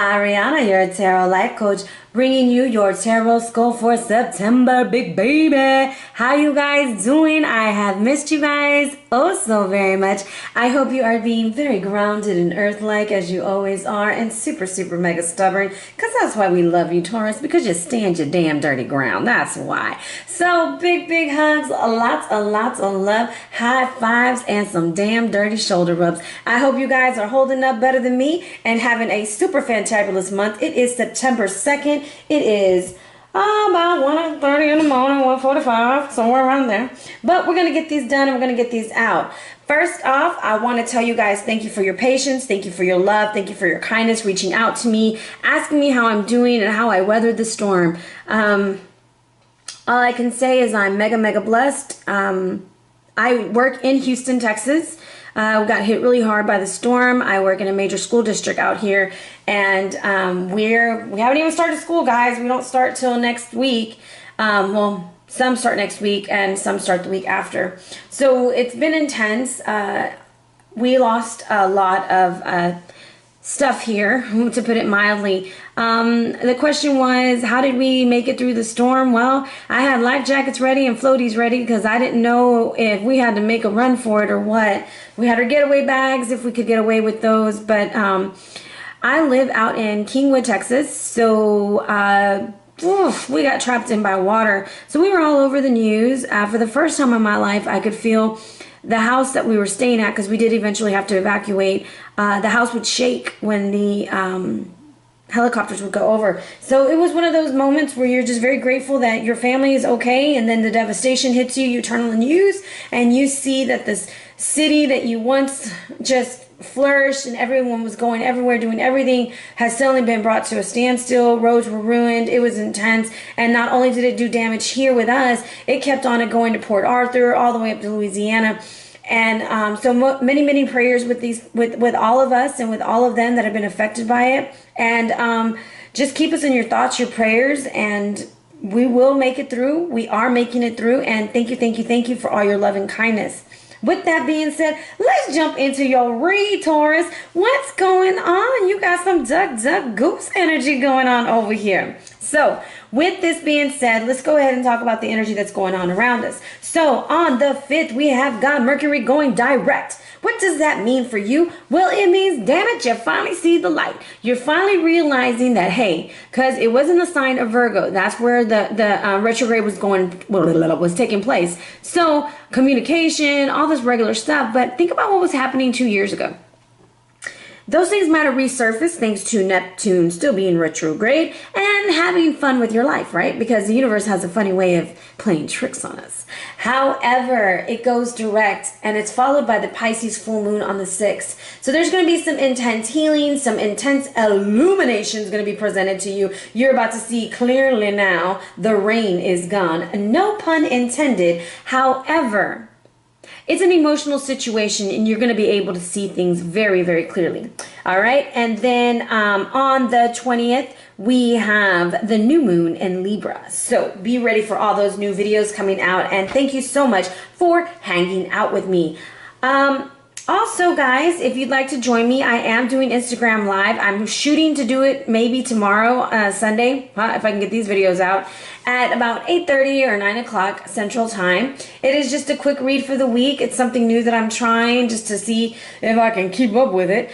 Ariana, your tarot life coach, bringing you your tarot skull for September, big baby. How you guys doing? I have missed you guys oh so very much. I hope you are being very grounded and earth-like as you always are, and super mega stubborn, because that's why we love you, Taurus, because you stand your damn dirty ground. That's why. So big hugs, lots of love, high fives, and some damn dirty shoulder rubs. I hope you guys are holding up better than me and having a super fantabulous month. It is September 2nd. It is about 1:30 in the morning, 1:45, somewhere around there. But we're going to get these done and we're going to get these out. First off, I want to tell you guys thank you for your patience, thank you for your love, thank you for your kindness, reaching out to me, asking me how I'm doing and how I weathered the storm. All I can say is I'm mega blessed. I work in Houston, Texas. We got hit really hard by the storm. I work in a major school district out here, and we haven't even started school, guys. We don't start till next week. Well, some start next week and some start the week after. So it's been intense. We lost a lot of stuff here, to put it mildly. The question was, how did we make it through the storm? Well, I had life jackets ready and floaties ready because I didn't know if we had to make a run for it or what. We had our getaway bags if we could get away with those, but I live out in Kingwood, Texas, so we got trapped in by water. So we were all over the news. For the first time in my life, I could feel the house that we were staying at, because we did eventually have to evacuate. The house would shake when the helicopters would go over. So it was one of those moments where you're just very grateful that your family is okay, and then the devastation hits you. You turn on the news and you see that this city that you once just flourished and everyone was going everywhere doing everything has suddenly been brought to a standstill. Roads were ruined. It was intense, and not only did it do damage here with us, it kept on it going to Port Arthur all the way up to Louisiana. And so many prayers with all of us and with all of them that have been affected by it. And just keep us in your thoughts, your prayers, and we will make it through. We are making it through. And thank you for all your love and kindness. With that being said, let's jump into your read, Taurus. What's going on? You got some duck goose energy going on over here. So with this being said, let's go ahead and talk about the energy that's going on around us. So on the 5th, we have got Mercury going direct. What does that mean for you? Well, it means, damn it, you finally see the light. You're finally realizing that, hey, because it was in the sign of Virgo. That's where the retrograde was taking place. So communication, all this regular stuff. But think about what was happening 2 years ago. Those things might have resurfaced thanks to Neptune still being retrograde and having fun with your life, right? Because the universe has a funny way of playing tricks on us. However, it goes direct, and it's followed by the Pisces full moon on the 6th. So there's going to be some intense healing, some intense illumination is going to be presented to you. You're about to see clearly now. The rain is gone. No pun intended. However, it's an emotional situation, and you're going to be able to see things very clearly. All right. And then on the 20th, we have the new moon in Libra. So be ready for all those new videos coming out. And thank you so much for hanging out with me. Also, guys, if you'd like to join me, I am doing Instagram Live. I'm shooting to do it maybe tomorrow, Sunday, if I can get these videos out, at about 8:30 or 9 o'clock Central Time. It is just a quick read for the week. It's something new that I'm trying just to see if I can keep up with it.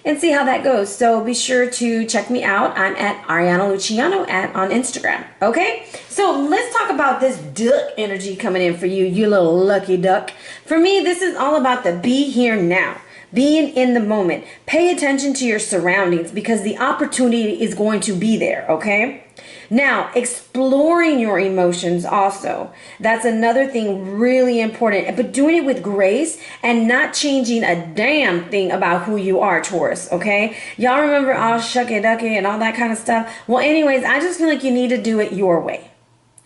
And see how that goes. So be sure to check me out. I'm at Ariana Luciano on Instagram. Okay? So let's talk about this duck energy coming in for you, you little lucky duck. For me, this is all about the be here now. Being in the moment. Pay attention to your surroundings because the opportunity is going to be there, okay? Now, exploring your emotions also. That's another thing really important. But doing it with grace and not changing a damn thing about who you are, Taurus, okay? Y'all remember all shucky ducky and all that kind of stuff? Well, anyways, I just feel like you need to do it your way.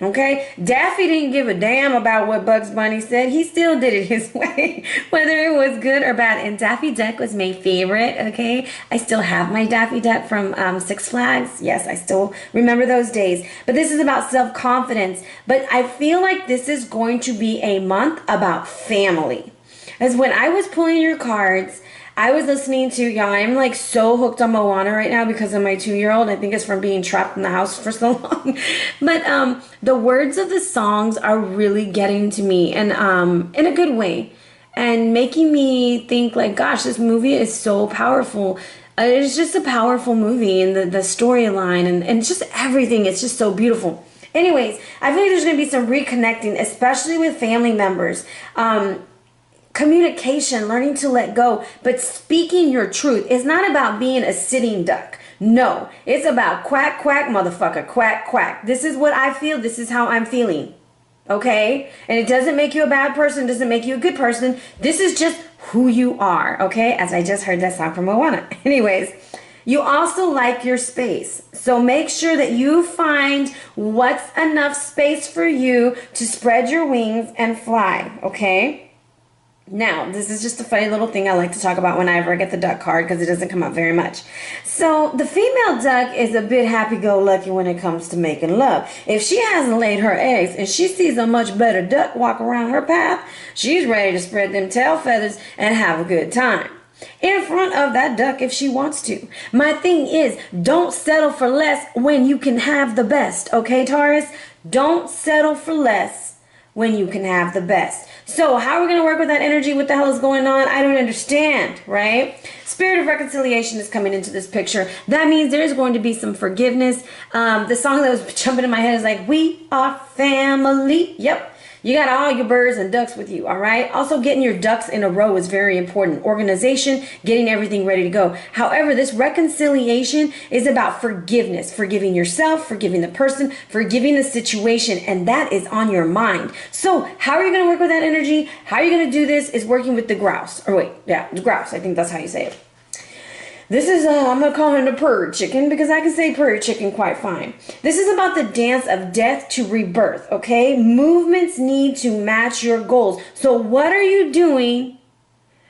Okay, Daffy didn't give a damn about what Bugs Bunny said. He still did it his way, whether it was good or bad. And Daffy Duck was my favorite. Okay, I still have my Daffy Duck from Six Flags. Yes, I still remember those days. But this is about self-confidence. But I feel like this is going to be a month about family. As when I was pulling your cards, I was listening to, y'all, I'm like so hooked on Moana right now because of my 2-year-old. I think it's from being trapped in the house for so long. But the words of the songs are really getting to me, and in a good way, and making me think like, gosh, this movie is so powerful. It's just a powerful movie, and the storyline and just everything. It's just so beautiful. Anyways, I feel like there's going to be some reconnecting, especially with family members. Communication, learning to let go, but speaking your truth. It's not about being a sitting duck. No, it's about quack, quack, motherfucker, quack, quack. This is what I feel. This is how I'm feeling. Okay? And it doesn't make you a bad person, doesn't make you a good person. This is just who you are. Okay? As I just heard that song from Moana. Anyways, you also like your space. So make sure that you find what's enough space for you to spread your wings and fly. Okay? Now, this is just a funny little thing I like to talk about whenever I get the duck card because it doesn't come up very much. So, the female duck is a bit happy-go-lucky when it comes to making love. If she hasn't laid her eggs and she sees a much better duck walk around her path, she's ready to spread them tail feathers and have a good time in front of that duck if she wants to. My thing is, don't settle for less when you can have the best. Okay, Taurus? Don't settle for less when you can have the best. So how are we going to work with that energy? What the hell is going on? I don't understand, right? Spirit of reconciliation is coming into this picture. That means there's going to be some forgiveness. The song that was jumping in my head is like, we are family. Yep. You got all your birds and ducks with you, all right? Also, getting your ducks in a row is very important. Organization, getting everything ready to go. However, this reconciliation is about forgiveness. Forgiving yourself, forgiving the person, forgiving the situation, and that is on your mind. So, how are you going to work with that energy? How are you going to do this is working with the grouse. Or wait, yeah, the grouse. I think that's how you say it. This is, I'm going to call him the purr chicken because I can say purr chicken quite fine. This is about the dance of death to rebirth, okay? Movements need to match your goals. So what are you doing?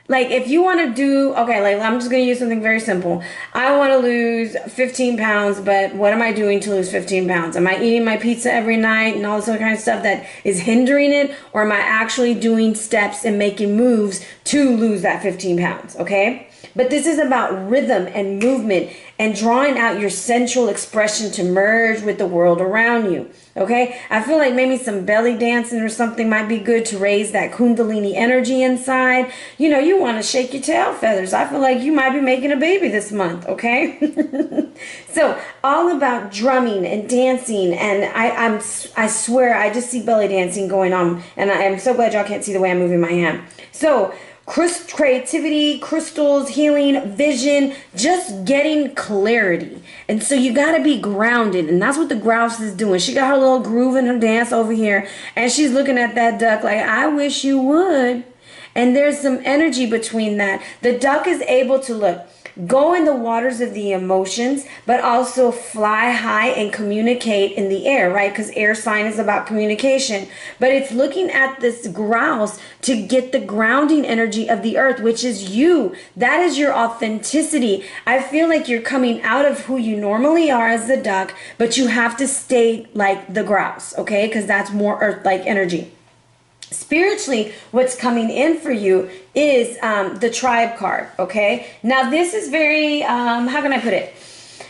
Like, if you want to do, okay, like, I'm just going to use something very simple. I want to lose 15 pounds, but what am I doing to lose 15 pounds? Am I eating my pizza every night and all this other kind of stuff that is hindering it? Or am I actually doing steps and making moves to lose that 15 pounds, okay? But this is about rhythm and movement and drawing out your sensual expression to merge with the world around you. Okay? I feel like maybe some belly dancing or something might be good to raise that kundalini energy inside. You know, you want to shake your tail feathers. I feel like you might be making a baby this month. Okay? So, all about drumming and dancing. And I swear, I just see belly dancing going on. And I'm so glad y'all can't see the way I'm moving my hand. So, creativity, crystals, healing, vision, just getting clarity. And so you got to be grounded. And that's what the grouse is doing. She got her little groove in her dance over here. And she's looking at that duck like, I wish you would. And there's some energy between that. The duck is able to go in the waters of the emotions, but also fly high and communicate in the air, right? Because air sign is about communication. But it's looking at this grouse to get the grounding energy of the earth, which is you. That is your authenticity. I feel like you're coming out of who you normally are as the duck, but you have to stay like the grouse, okay? Because that's more earth-like energy. Spiritually, what's coming in for you is the tribe card, okay? Now, this is very, how can I put it?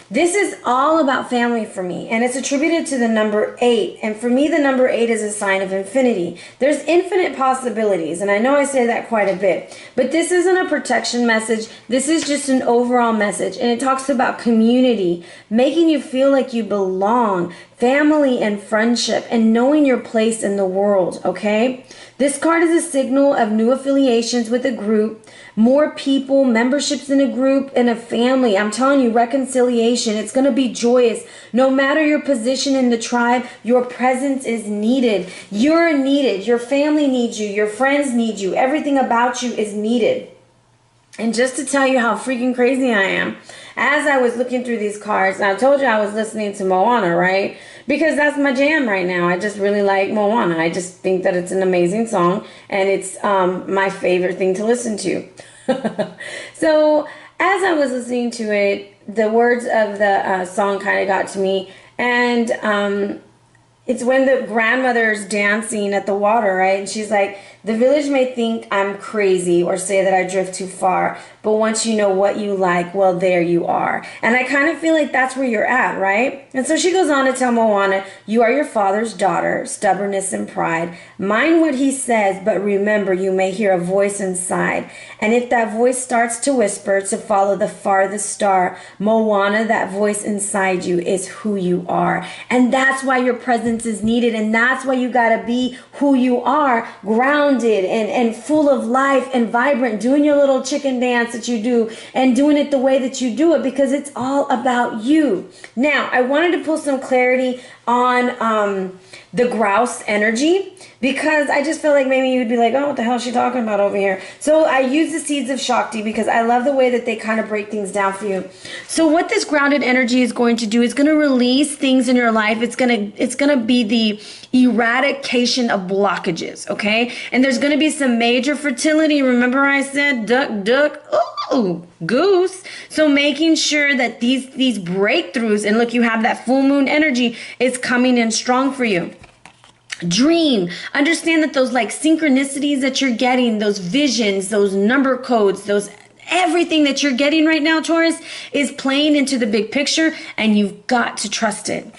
This is all about family for me, and it's attributed to the number 8. And for me, the number 8 is a sign of infinity. There's infinite possibilities, and I know I say that quite a bit, but this isn't a protection message. This is just an overall message, and it talks about community, making you feel like you belong, family and friendship, and knowing your place in the world, okay? This card is a signal of new affiliations with a group, more people, memberships in a group, and a family. I'm telling you, reconciliation. It's going to be joyous. No matter your position in the tribe, your presence is needed. You're needed. Your family needs you. Your friends need you. Everything about you is needed. And just to tell you how freaking crazy I am, as I was looking through these cards, and I told you I was listening to Moana, right? Because that's my jam right now. I just really like Moana. I just think that it's an amazing song, and it's my favorite thing to listen to. So as I was listening to it, the words of the song kind of got to me, and It's when the grandmother's dancing at the water, right? And she's like, the village may think I'm crazy or say that I drift too far, but once you know what you like, well, there you are. And I kind of feel like that's where you're at, right? And so she goes on to tell Moana, you are your father's daughter, stubbornness and pride. Mind what he says, but remember, you may hear a voice inside. And if that voice starts to whisper to follow the farthest star, Moana, that voice inside you is who you are. And that's why your presence is needed. And that's why you got to be who you are, grounded and full of life and vibrant, doing your little chicken dance that you do and doing it the way that you do it, because it's all about you. Now, I wanted to pull some clarity on the grouse energy, because I just feel like maybe you'd be like, oh, what the hell is she talking about over here? So I use the seeds of Shakti because I love the way that they kind of break things down for you. So what this grounded energy is going to do is going to release things in your life. It's going to be the eradication of blockages, okay? And there's going to be some major fertility. Remember I said duck, duck, ooh, goose. So making sure that these breakthroughs, and look, you have that full moon energy, is coming in strong for you. Dream. Understand that those like synchronicities that you're getting, those visions, those number codes, those everything that you're getting right now, Taurus, is playing into the big picture, and you've got to trust it.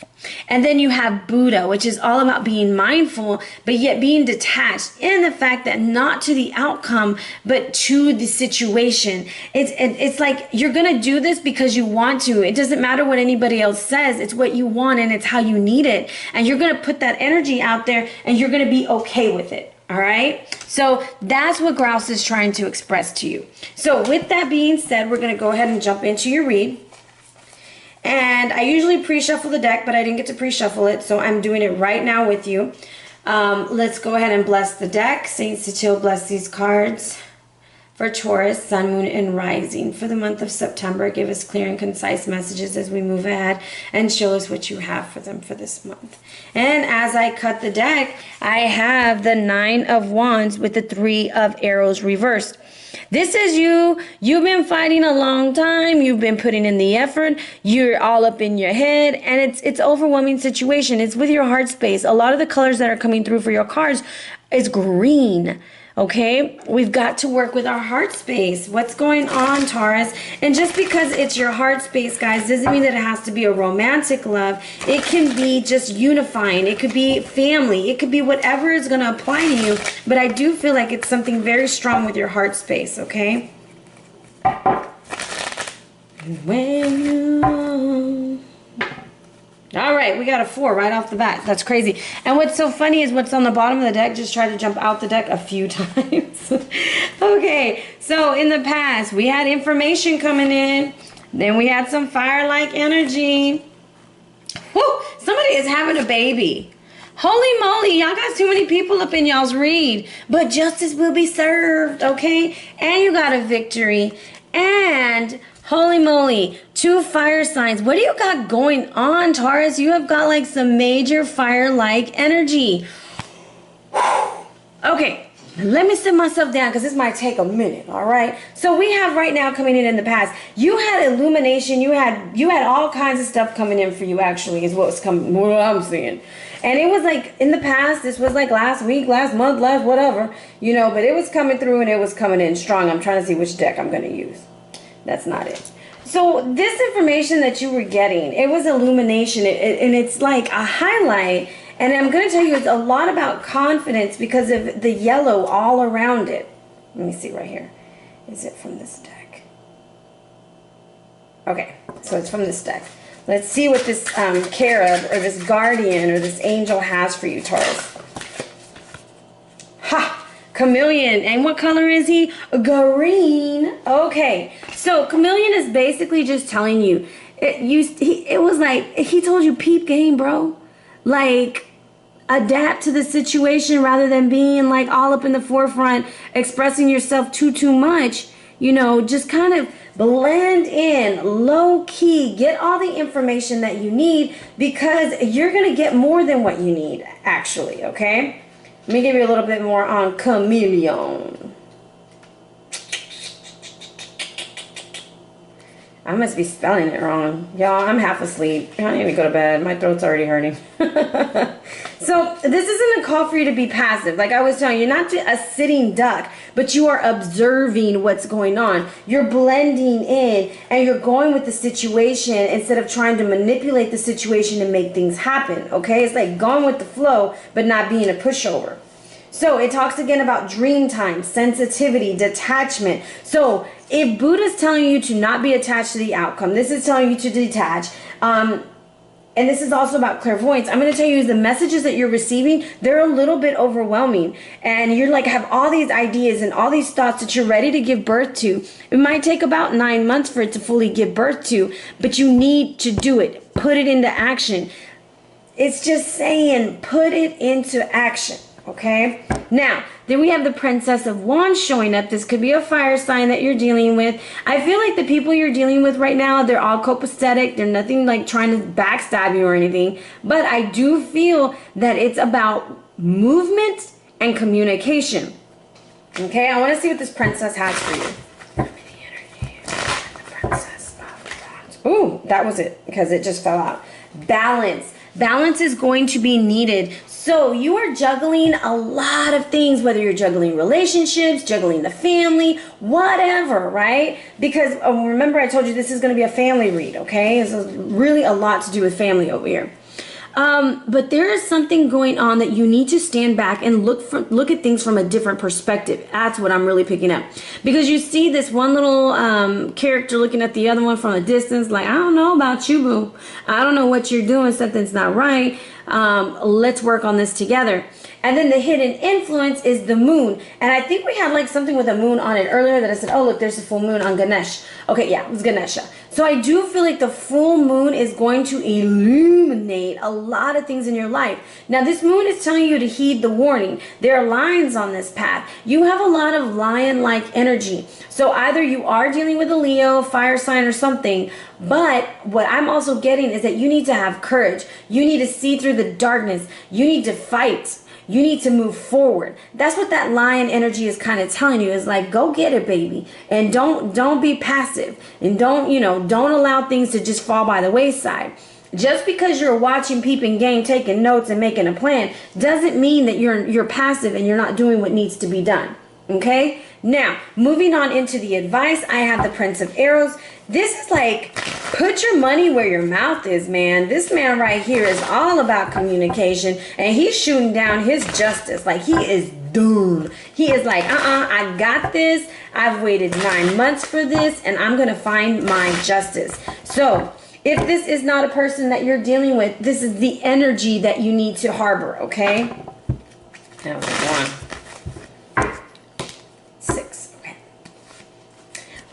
And then you have Buddha, which is all about being mindful, but yet being detached in the fact that not to the outcome, but to the situation. It's like you're going to do this because you want to. It doesn't matter what anybody else says. It's what you want, and it's how you need it. And you're going to put that energy out there, and you're going to be okay with it. All right. So that's what grouse is trying to express to you. So with that being said, we're going to go ahead and jump into your read. And I usually pre-shuffle the deck, but I didn't get to pre-shuffle it, so I'm doing it right now with you. Let's go ahead and bless the deck. Saint Cecile, bless these cards for Taurus, Sun, Moon, and Rising for the month of September. Give us clear and concise messages as we move ahead, and show us what you have for them for this month. And as I cut the deck, I have the 9 of Wands with the 3 of Arrows reversed. This is you. You've been fighting a long time. You've been putting in the effort. You're all up in your head, and it's overwhelming situation. It's with your heart space. A lot of the colors that are coming through for your cards is green. Okay, we've got to work with our heart space. What's going on, Taurus? And just because it's your heart space, guys, doesn't mean that it has to be a romantic love. It can be just unifying. It could be family. It could be whatever is going to apply to you. But I do feel like it's something very strong with your heart space, okay? When you... All right, we got a 4 right off the bat. That's crazy. And what's so funny is what's on the bottom of the deck just tried to jump out the deck a few times. Okay, so in the past, we had information coming in. Then we had some fire-like energy. Whew, somebody is having a baby. Holy moly, y'all got too many people up in y'all's read. But justice will be served, okay? And you got a victory. And... holy moly, 2 fire signs. What do you got going on, Taurus? You have got like some major fire-like energy. Okay, let me sit myself down because this might take a minute, all right? So we have right now coming in the past, you had illumination, you had all kinds of stuff coming in for you, actually, is what I'm seeing. And it was like in the past, this was like last week, last month, last whatever, you know, but it was coming through and it was coming in strong. I'm trying to see which deck I'm going to use. That's not it. So this information that you were getting, it was illumination, and it's like a highlight. And I'm going to tell you, it's a lot about confidence because of the yellow all around it. Let me see right here. Is it from this deck? Okay, so it's from this deck. Let's see what this cherub or this guardian or this angel has for you, Taurus. Ha! Chameleon. And what color is he? Green. Okay. So chameleon is basically just telling you, it was like, he told you peep game, bro. Like, adapt to the situation rather than being like all up in the forefront, expressing yourself too much. You know, just kind of blend in, low key, get all the information that you need, because you're going to get more than what you need, actually, okay? Let me give you a little bit more on chameleon. I must be spelling it wrong. Y'all, I'm half asleep. I need to go to bed. My throat's already hurting. So this isn't a call for you to be passive. Like I was telling you, you're not a sitting duck, but you are observing what's going on. You're blending in and you're going with the situation instead of trying to manipulate the situation and make things happen. Okay? It's like going with the flow, but not being a pushover. So it talks again about dream time, sensitivity, detachment. So if Buddha's telling you to not be attached to the outcome, this is telling you to detach. And this is also about clairvoyance. I'm going to tell you the messages that you're receiving, they're a little bit overwhelming. And you're like, have all these ideas and all these thoughts that you're ready to give birth to. It might take about 9 months for it to fully give birth to, but you need to do it. Put it into action. It's just saying, put it into action. Okay, now then we have the Princess of Wands showing up. This could be a fire sign that you're dealing with. I feel like the people you're dealing with right now, they're all copacetic. They're nothing like trying to backstab you or anything. But I do feel that it's about movement and communication. Okay, I want to see what this princess has for you. The energy, the Princess of Wands. Ooh, that was it because it just fell out. Balance. Balance is going to be needed. So you are juggling a lot of things, whether you're juggling relationships, juggling the family, whatever, right? Because remember I told you this is going to be a family read, okay? It's really a lot to do with family over here. But there is something going on that you need to stand back and look at things from a different perspective. That's what I'm really picking up. Because you see this one little character looking at the other one from a distance like, I don't know about you, boo. I don't know what you're doing. Something's not right. Let's work on this together. And then the hidden influence is the moon. And I think we had like something with a moon on it earlier that I said, oh, look, there's a full moon on Ganesh. Okay, yeah, it was Ganesha. So I do feel like the full moon is going to illuminate a lot of things in your life. Now, this moon is telling you to heed the warning. There are lions on this path. You have a lot of lion-like energy. So either you are dealing with a Leo, fire sign, or something, but what I'm also getting is that you need to have courage. You need to see through the darkness. You need to fight. You need to move forward. That's what that lion energy is kind of telling you. Is like, go get it, baby. And don't be passive. And don't allow things to just fall by the wayside. Just because you're watching Peeping Game, taking notes and making a plan, doesn't mean that you're passive and you're not doing what needs to be done. Okay? Now, moving on into the advice, I have the Prince of Arrows. This is like, put your money where your mouth is, man. This man right here is all about communication, and he's shooting down his justice. Like, he is done. He is like, I got this. I've waited 9 months for this, and I'm going to find my justice. So, if this is not a person that you're dealing with, this is the energy that you need to harbor, okay? That was 1. 6. Okay.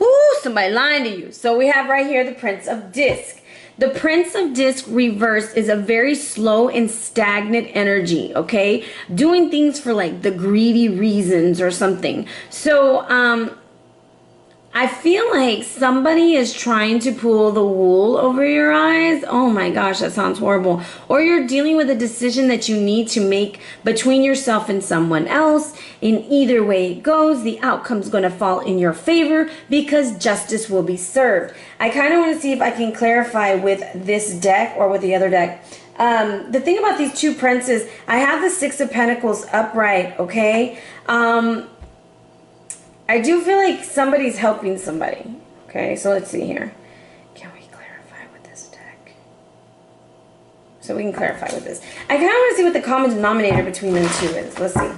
Ooh, somebody lying to you. So we have right here the Prince of Disc. The Prince of Disc reverse is a very slow and stagnant energy, okay? Doing things for like the greedy reasons or something. So, I feel like somebody is trying to pull the wool over your eyes. Oh my gosh, that sounds horrible. Or you're dealing with a decision that you need to make between yourself and someone else. In either way it goes, the outcome's going to fall in your favor because justice will be served. I kind of want to see if I can clarify with this deck or with the other deck. The thing about these two princes, I have the 6 of Pentacles upright, okay? I do feel like somebody's helping somebody. Okay, so let's see here. Can we clarify with this deck? So we can clarify with this. I kind of want to see what the common denominator between them two is. Let's see.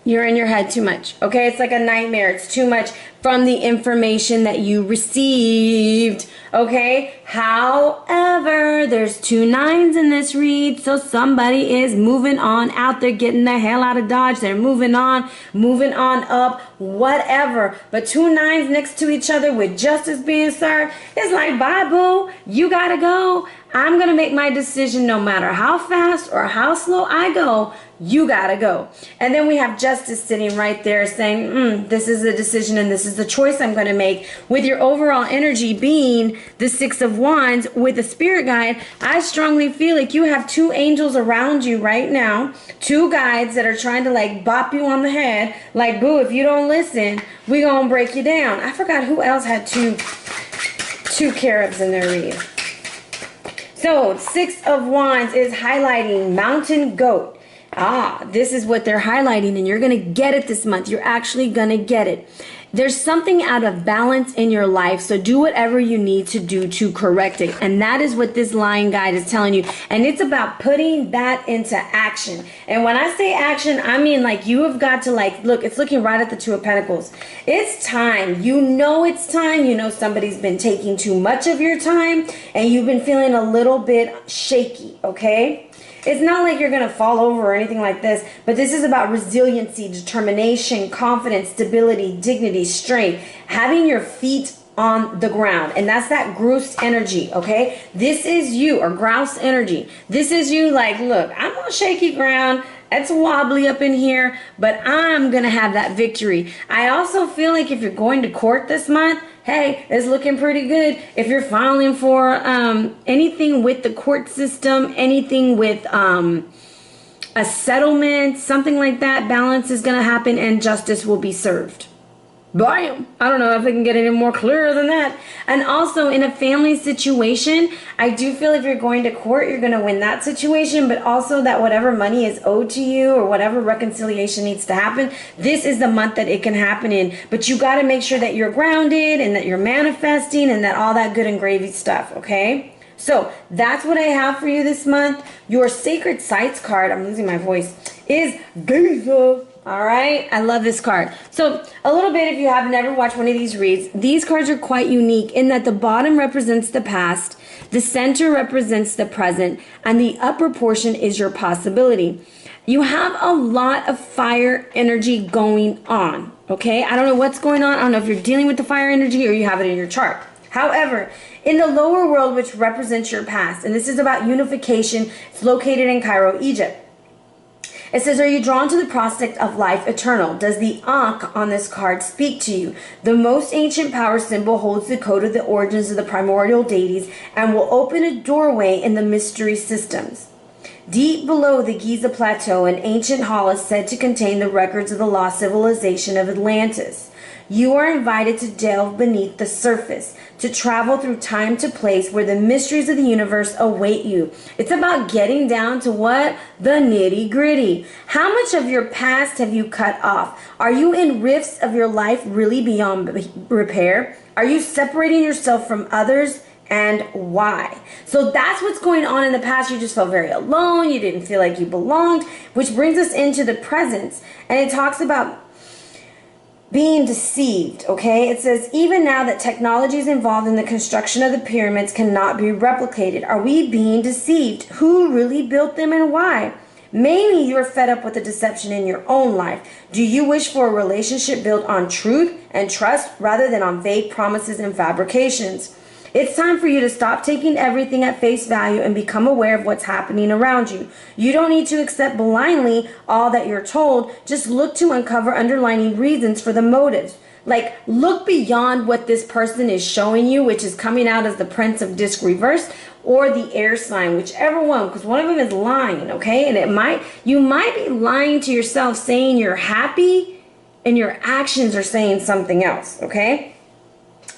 You're in your head too much, okay? It's like a nightmare. It's too much from the information that you received, okay? However, However, there's 2 9s in this read, so somebody is moving on out there, getting the hell out of Dodge. They're moving on up, whatever. But 2 9s next to each other with justice being served, it's like, bye, boo. You gotta go. I'm going to make my decision no matter how fast or how slow I go. You got to go. And then we have justice sitting right there saying, this is the decision and this is the choice I'm going to make. With your overall energy being the 6 of Wands with the spirit guide, I strongly feel like you have 2 angels around you right now. 2 guides that are trying to like bop you on the head. Like, boo, if you don't listen, we going to break you down. I forgot who else had two carobs in their read. So, 6 of Wands is highlighting mountain goat. This is what they're highlighting, and you're going to get it this month. You're actually going to get it. There's something out of balance in your life, so do whatever you need to do to correct it. And that is what this line guide is telling you. And it's about putting that into action. And when I say action, I mean like you have got to like, look, it's looking right at the 2 of Pentacles. It's time. You know it's time. You know somebody's been taking too much of your time and you've been feeling a little bit shaky, okay? It's not like you're going to fall over or anything like this, but this is about resiliency, determination, confidence, stability, dignity, strength, having your feet on the ground. And that's that grouse energy, okay? This is you, or grouse energy. This is you like, look, I'm on shaky ground. It's wobbly up in here, but I'm going to have that victory. I also feel like if you're going to court this month, hey, it's looking pretty good. If you're filing for anything with the court system, anything with a settlement, something like that, balance is going to happen and justice will be served. Bam! I don't know if I can get any more clearer than that. And also in a family situation, I do feel if you're going to court, you're going to win that situation, but also that whatever money is owed to you or whatever reconciliation needs to happen, this is the month that it can happen in. But you got to make sure that you're grounded and that you're manifesting and that all that good and gravy stuff, okay? So that's what I have for you this month. Your Sacred Sites card, I'm losing my voice, is Giza. All right, I love this card. So a little bit, if you have never watched one of these reads, these cards are quite unique in that the bottom represents the past, the center represents the present, and the upper portion is your possibility. You have a lot of fire energy going on, okay? I don't know what's going on. I don't know if you're dealing with the fire energy or you have it in your chart. However, in the lower world, which represents your past, and this is about unification, it's located in Cairo, Egypt. It says, are you drawn to the prospect of life eternal? Does the Ankh on this card speak to you? The most ancient power symbol holds the code of the origins of the primordial deities and will open a doorway in the mystery systems. Deep below the Giza Plateau, an ancient hall is said to contain the records of the lost civilization of Atlantis. You are invited to delve beneath the surface, to travel through time to place where the mysteries of the universe await you. It's about getting down to what? The nitty gritty. How much of your past have you cut off? Are you in rifts of your life really beyond repair? Are you separating yourself from others? And why? So that's what's going on in the past. You just felt very alone. You didn't feel like you belonged, which brings us into the present. And it talks about being deceived, okay? It says, even now that technologies involved in the construction of the pyramids cannot be replicated, are we being deceived? Who really built them and why? Maybe you're fed up with the deception in your own life. Do you wish for a relationship built on truth and trust rather than on vague promises and fabrications? It's time for you to stop taking everything at face value and become aware of what's happening around you. You don't need to accept blindly all that you're told. Just look to uncover underlying reasons for the motives. Like, look beyond what this person is showing you, which is coming out as the Prince of Disc Reverse or the air sign, whichever one, because one of them is lying, okay? And you might be lying to yourself saying you're happy and your actions are saying something else, okay?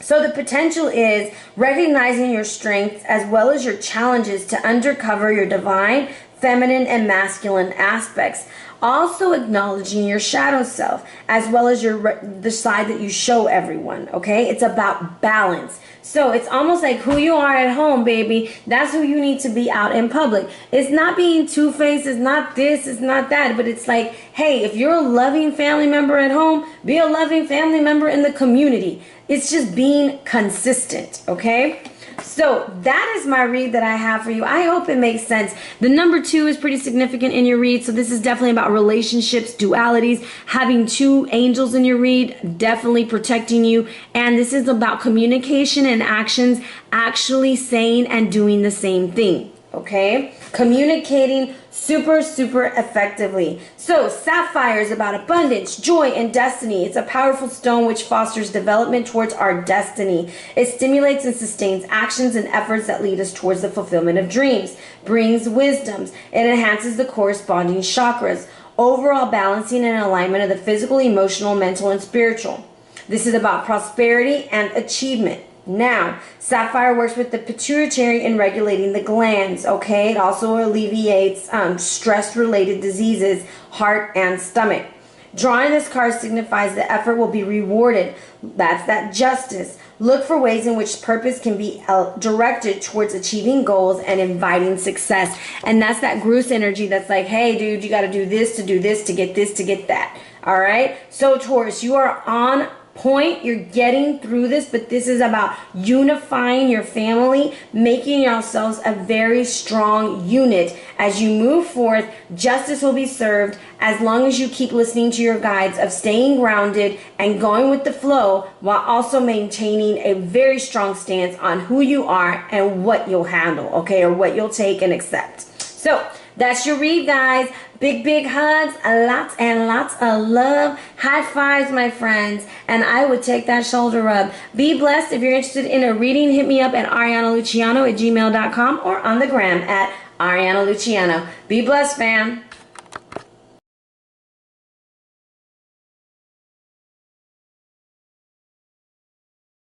So the potential is recognizing your strengths as well as your challenges to uncover your divine, feminine, and masculine aspects. Also acknowledging your shadow self as well as the side that you show everyone, okay? It's about balance. So it's almost like who you are at home, baby. That's who you need to be out in public. It's not being two-faced. It's not this. It's not that. But it's like, hey, if you're a loving family member at home, be a loving family member in the community. It's just being consistent, okay? So that is my read that I have for you. I hope it makes sense. The number 2 is pretty significant in your read. So this is definitely about relationships, dualities, having 2 angels in your read, definitely protecting you. And this is about communication and actions, actually saying and doing the same thing. Okay, communicating super effectively. So sapphire is about abundance, joy, and destiny. It's a powerful stone which fosters development towards our destiny. It stimulates and sustains actions and efforts that lead us towards the fulfillment of dreams, brings wisdoms. It enhances the corresponding chakras, overall balancing and alignment of the physical, emotional, mental, and spiritual. This is about prosperity and achievement. Now, sapphire works with the pituitary in regulating the glands, okay? It also alleviates stress-related diseases, heart and stomach. Drawing this card signifies the effort will be rewarded. That's that justice. Look for ways in which purpose can be directed towards achieving goals and inviting success. And that's that Groose energy that's like, hey, dude, you got to do this, to get this, to get that. All right? So, Taurus, you are on point. You're getting through this, but this is about unifying your family, making yourselves a very strong unit. As you move forth, justice will be served as long as you keep listening to your guides of staying grounded and going with the flow, while also maintaining a very strong stance on who you are and what you'll handle, okay, or what you'll take and accept. So that's your read, guys. Big hugs, lots and lots of love. High fives, my friends. And I would take that shoulder rub. Be blessed. If you're interested in a reading, hit me up at arianaluciano@gmail.com or on the gram at Ariana Luciano. Be blessed, fam.